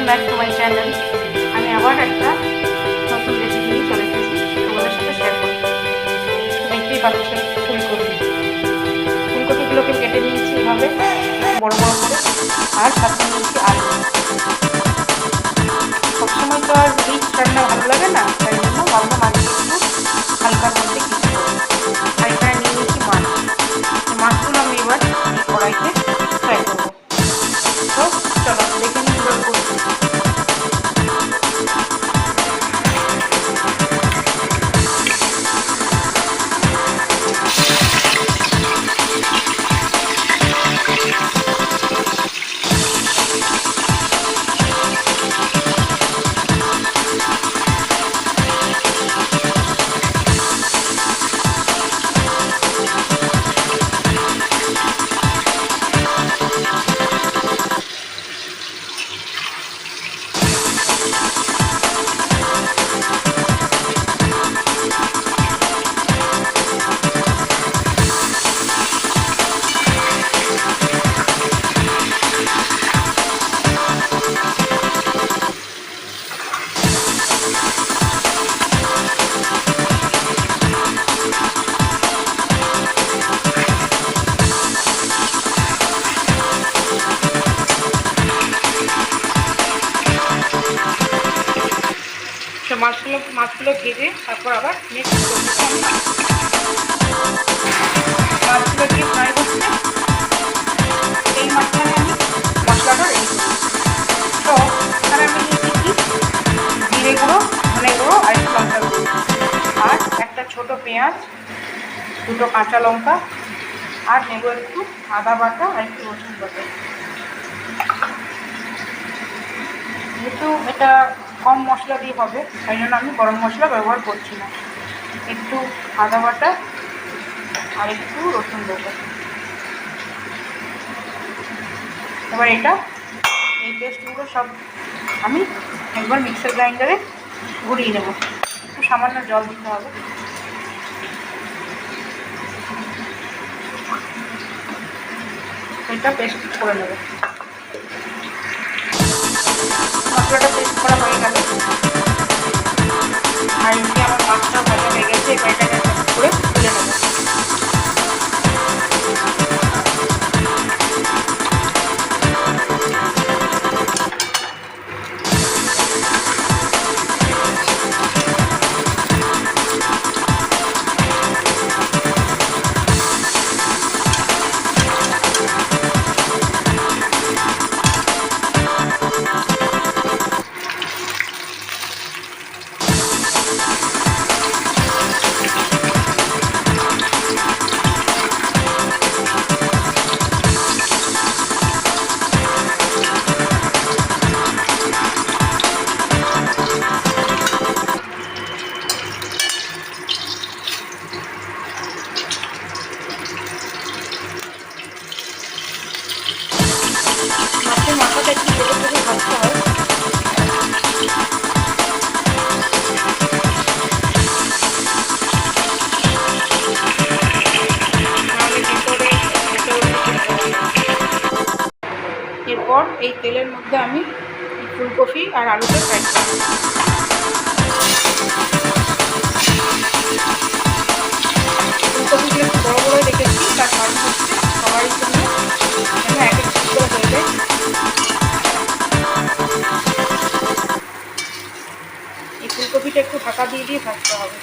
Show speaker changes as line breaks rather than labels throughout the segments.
Back to my channel. আমি আবার একটা নতুন রেসিপি নিয়ে চলে এসেছি, তোমাদের সাথে শেয়ার করব। দেখতেই পাচ্ছেন ফুলকপিগুলোকে কেটে নিয়েছি এভাবে বড় বড় করে, আর সাথে নিয়েছি আলু। সবসময় তো আর রিচ রান্না ভালো লাগে না, তাই জন্য ভাবলাম আজকে একটু হালকার মধ্যে কিছু করি। আর এখানে নিয়ে নিয়েছি মাছ। মাছগুলো আমি এবার এই কড়াইতে ফ্রাই করবো। তো চলো দেখে নিই কীভাবে করছি। মাছগুলো ভেজে তারপর আবার নেক্সট করতেছি। মাছগুলো দিয়ে ফ্রাই করতে এই মাঝখানে আমি মশলাটা রেডি করি। তো এখানে আমি নিয়েছি কি জিরে গুঁড়ো, ধনে গুঁড়ো আর একটু লঙ্কা গুঁড়ো, আর একটা ছোট পেঁয়াজ, দুটো কাঁচা লঙ্কা, আর নেবো একটু আদা বাটা আর একটু রসুন বাটা। যেহেতু এটা কম মশলা দিয়ে হবে, তাই জন্য আমি গরম মশলা ব্যবহার করছি না। একটু আদা বাটা আর একটু রসুন বাটা। এবার এই পেস্টগুলো সব আমি একবার মিক্সার গ্রাইন্ডারে ঘুরিয়ে নেব। একটু সামান্য জল দিতে হবে। এটা পেস্ট করে নেব। মশলাটা পেস্ট করা হয়ে গেল, আর এদিকে আমার মাছটা ভাজা হয়ে গেছে। এবার এটাকে করে তুলে নেব। মাছের মাথাটা একটু ছোটো ছোটো ভাজতে হয়। এরপর এই তেলের মধ্যে আমি ফুলকপি আর আলুটা ফ্রাই করব। ফুলকপিগুলো একটু বড়ো বড়ো রেখেছি, তার কারণ হচ্ছে সবাই জন্য যেন এক এক পিস করে হয়ে যায়। এই ফুলকপিটা একটু ঢাকা দিয়ে দিয়ে ভাজতে হবে।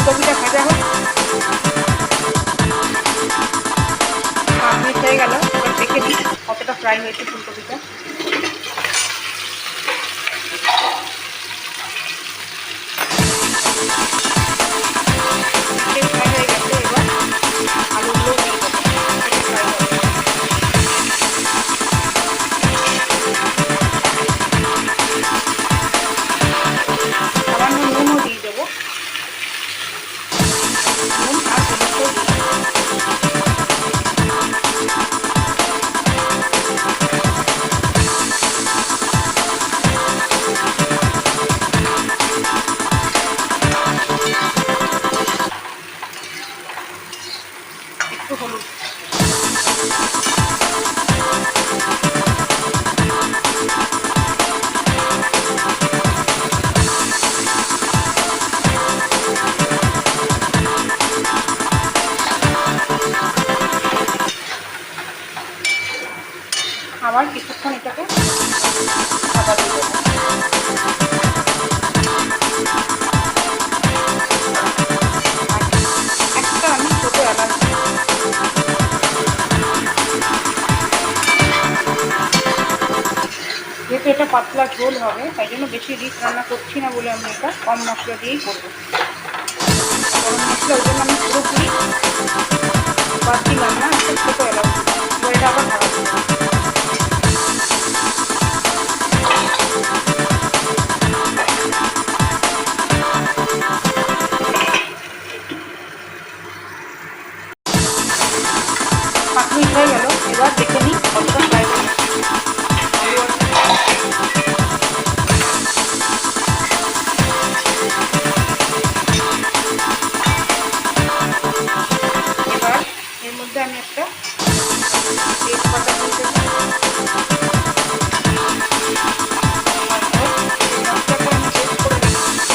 ফুলকপিটা ভাজা হোক, 5 মিনিট হয়ে গেল। এবার দেখে দিই কতটা ফ্রাই হয়েছে ফুলকপিটা। ফ্রাই হয়ে গেছে। এবার আলুগুলো দিয়ে দেবো, ফ্রাই হবে। সামান্য নুনও দিয়ে দেবো, নুন আর হলুদও দিয়ে দেবো। পাতলা ঝোল হবে, তাই জন্য বেশি রিচ রান্না করছি না বলে আমি এটা কম মশলা দিয়েই করবো। গরম মশলা ওই জন্য আমি পুরোপুরি বাদ দিলাম না, একটা ছোটো এলাচ দিলাম। এবার এটা আবার ঢাকা দিলাম। হয়ে গেল, এবার দেখে নিই কতটা ফ্রাই হয়েছে। এবার এর মধ্যে আমি একটা তেজপাতা দিয়ে দেবো। মশলাটা আমি পেস্ট করে রেখেছি।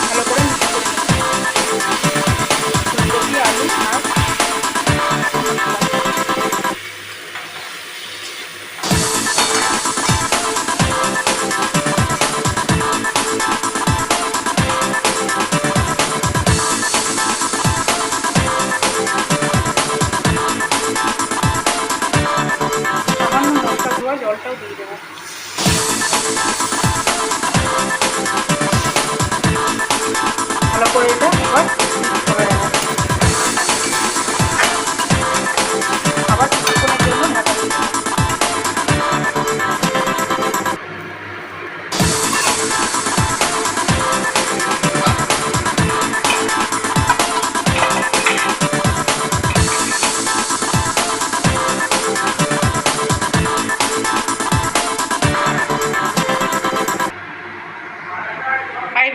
ভালো করে মিক্স করে ফুলকপি, আলু আর মশলা। 都比的。ভালো করে এটা এবার মিক্স করে দেবো। আবার কিছুক্ষণের জন্য ঢাকা দিয়ে দেবো।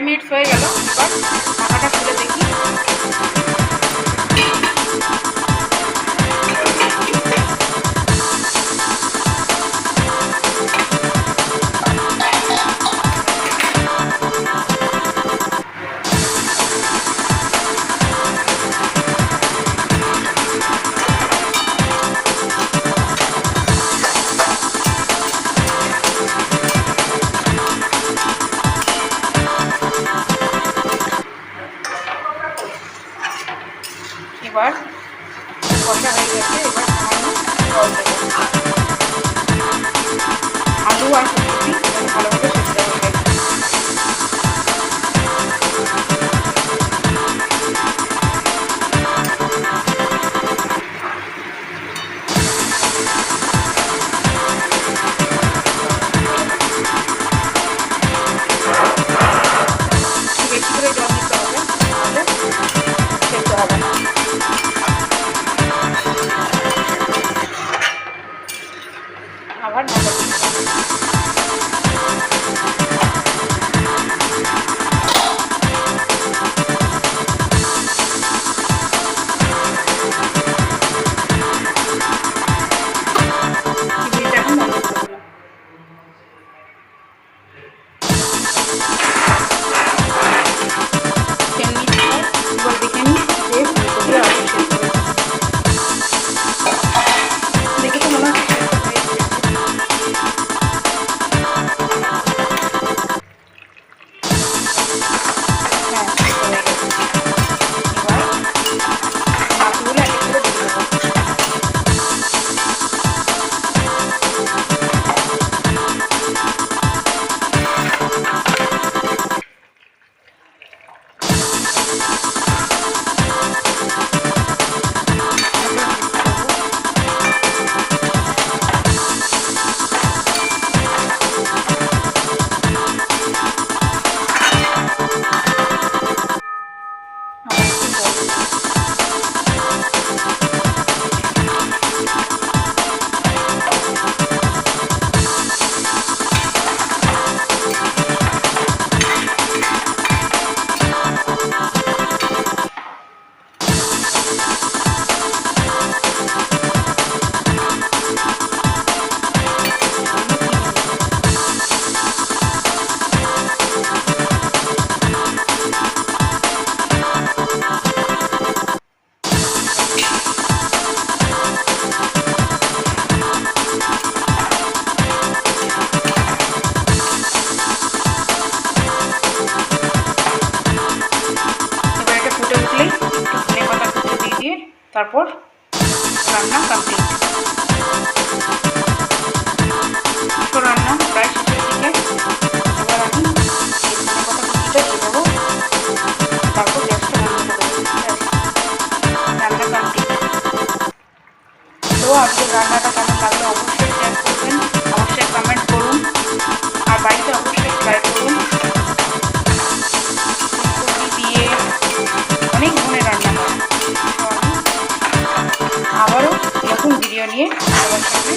মিনিটস হয়ে গেল, এবার ঢাকাটা খুলে দেখি। তারপর রান্না কমপ্লিট। তো রান্না প্রায় শেষের দিকে। এবার আমি এখানে কথা কুচিটা দিয়ে দেবো, তারপর গ্যাসটা বন্ধ করে দেবো। রান্না কমপ্লিট। তো আজকে রান্নাটা কেমন লাগলো অবশ্যই শেয়ার করবেন, অবশ্যই কমেন্ট করুন, আর বাড়িতে অবশ্যই ট্রাই করুন। ফুলকপি দিয়ে অনেক ধরনের রান্না হয়। আবারও নতুন ভিডিও নিয়ে সবার সামনে